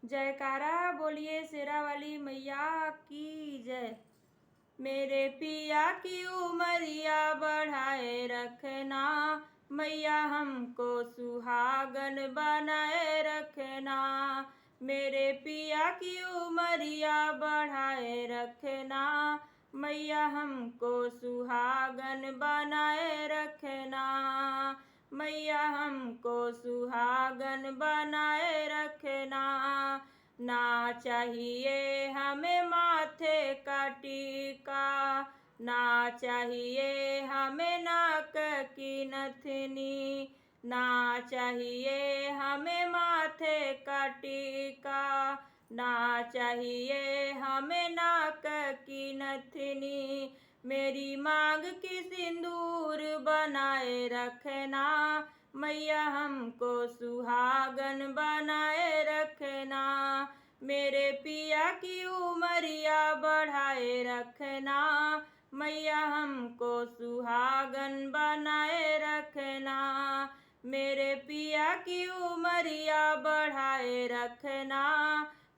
जयकारा बोलिए शेरा वाली मैया की जय। मेरे पिया की उमरिया बढ़ाए रखना, मैया हमको सुहागन बनाए रखना। मेरे पिया की उमरिया बढ़ाए रखना, मैया हमको सुहागन बनाए रखना। मैया हमको सुहागन बनाए रखना। ना चाहिए हमें माथे का टीका, ना चाहिए हमें नाक की नथनी, ना चाहिए हमें माथे का टीका, ना चाहिए हमें नाक की नथनी। मेरी मांग की सिंदूर बनाए रखना, मैया हमको सुहागन बनाए रखना। मेरे पिया की उमरिया बढ़ाए रखना, मैया हमको सुहागन बनाए रखना। मेरे पिया की उमरिया बढ़ाए रखना,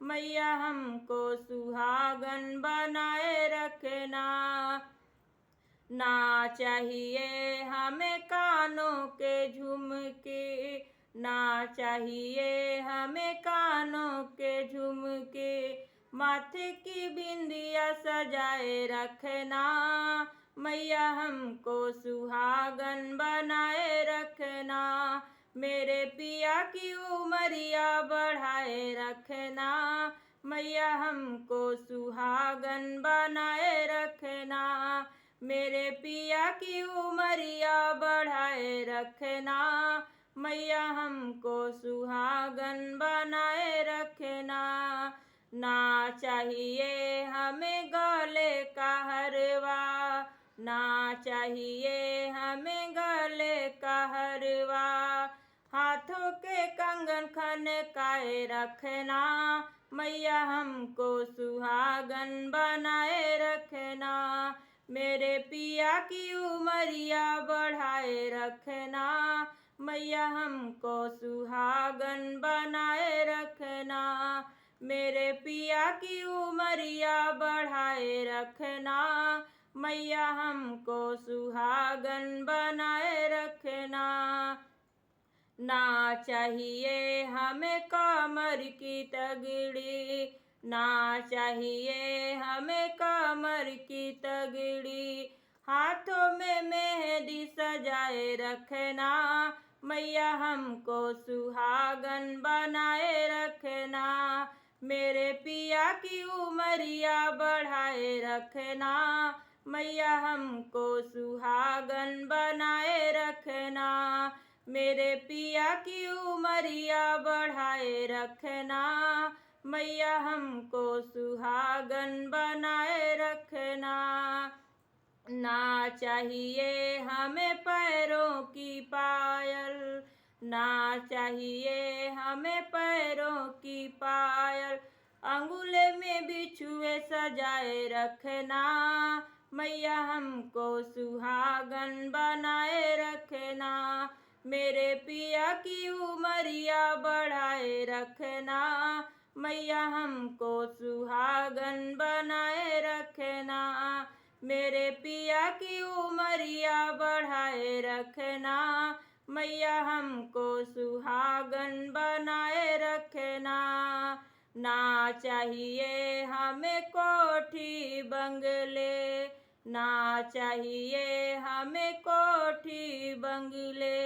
मैया हमको सुहागन बनाए रखना। ना चाहिए हमें कानों के झुमके, ना चाहिए हमें कानों के झुमके, माथे की बिंदिया सजाए रखना, मैया हमको सुहागन बनाए रखना। मेरे पिया की उमरिया बढ़ाए रखना, मैया हमको सुहागन बनाए रखना। मेरे पिया की उमरिया बढ़ाए रखना, मैया हमको सुहागन बनाए रखना। ना चाहिए हमें गले का हरवा, ना चाहिए हमें गले का हरवा, हाथों के कंगन खनकाए रखना, मैया हमको सुहागन बनाए रखना। मेरे पिया की उमरिया बढ़ाए रखना, मैया हमको सुहागन बनाए रखना। मेरे पिया की उमरिया बढ़ाए रखना, मैया हमको सुहागन बनाए रखना। ना चाहिए हमें कमर की तगड़ी, ना चाहिए हमें कमर की तगड़ी, हाथों में मेहंदी सजाए रखना, मैया हमको सुहागन बनाए रखना। मेरे पिया की उमरिया बढ़ाए रखना, मैया हमको सुहागन बनाए रखना। मेरे पिया की उमरिया बढ़ाए रखना, मैया हमको सुहागन बनाए रखना। ना चाहिए हमें पैरों की पायल, ना चाहिए हमें पैरों की पायल, अंगूले में बिछुए सजाए रखना, मैया हमको सुहागन बनाए रखना। मेरे पिया की उमरिया बढ़ाए रखना, मैया हमको सुहागन बनाए रखना। मेरे पिया की उमरिया बढ़ाए रखना, मैया हमको सुहागन बनाए रखना। ना चाहिए हमें कोठी बंगले, ना चाहिए हमें कोठी बंगले,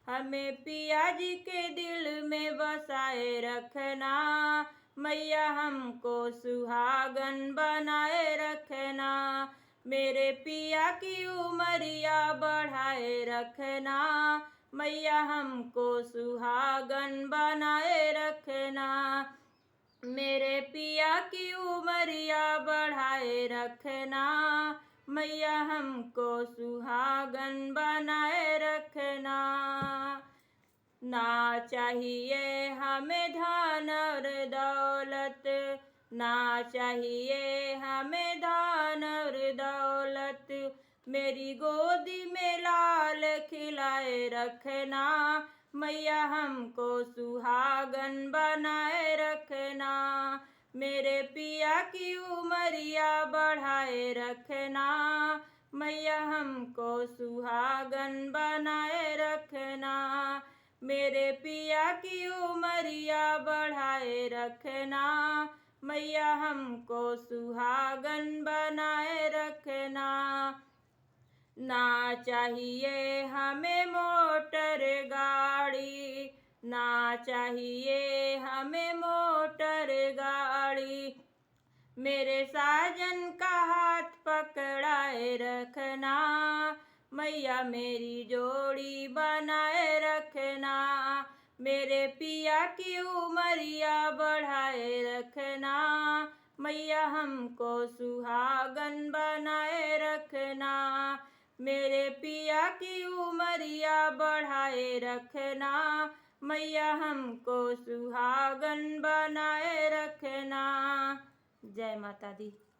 हमें पिया जी के दिल में बसाए रखना, मैया हमको सुहागन बनाए रखना। मेरे पिया की उमरिया बढ़ाए रखना, मैया हमको सुहागन बनाए रखना। मेरे पिया की उमरिया बढ़ाए रखना, मैया हमको सुहागन बनाए रखना। ना चाहिए हमें धन और दौलत, ना चाहिए हमें धन और दौलत, मेरी गोदी में लाल खिलाए रखना, मैया हमको सुहागन बनाए रखना। मेरे पिया की उमरिया बढ़ाए रखना, मैया हमको सुहागन बनाए रखना। मेरे पिया की उमरिया बढ़ाए रखना, मैया हमको सुहागन बनाए रखना। ना चाहिए हमें मोटर गाड़ी, ना चाहिए हमें मोटर गाड़ी, मेरे साजन का हाथ पकड़ाए रखना, मैया मेरी जोड़ी बनाए रखना। मेरे पिया की उमरिया बढ़ाए रखना, मैया हमको सुहागन बनाए रखना। मेरे पिया की उमरिया बढ़ाए रखना, मैया हमको सुहागन बनाए रखना। जय माता दी।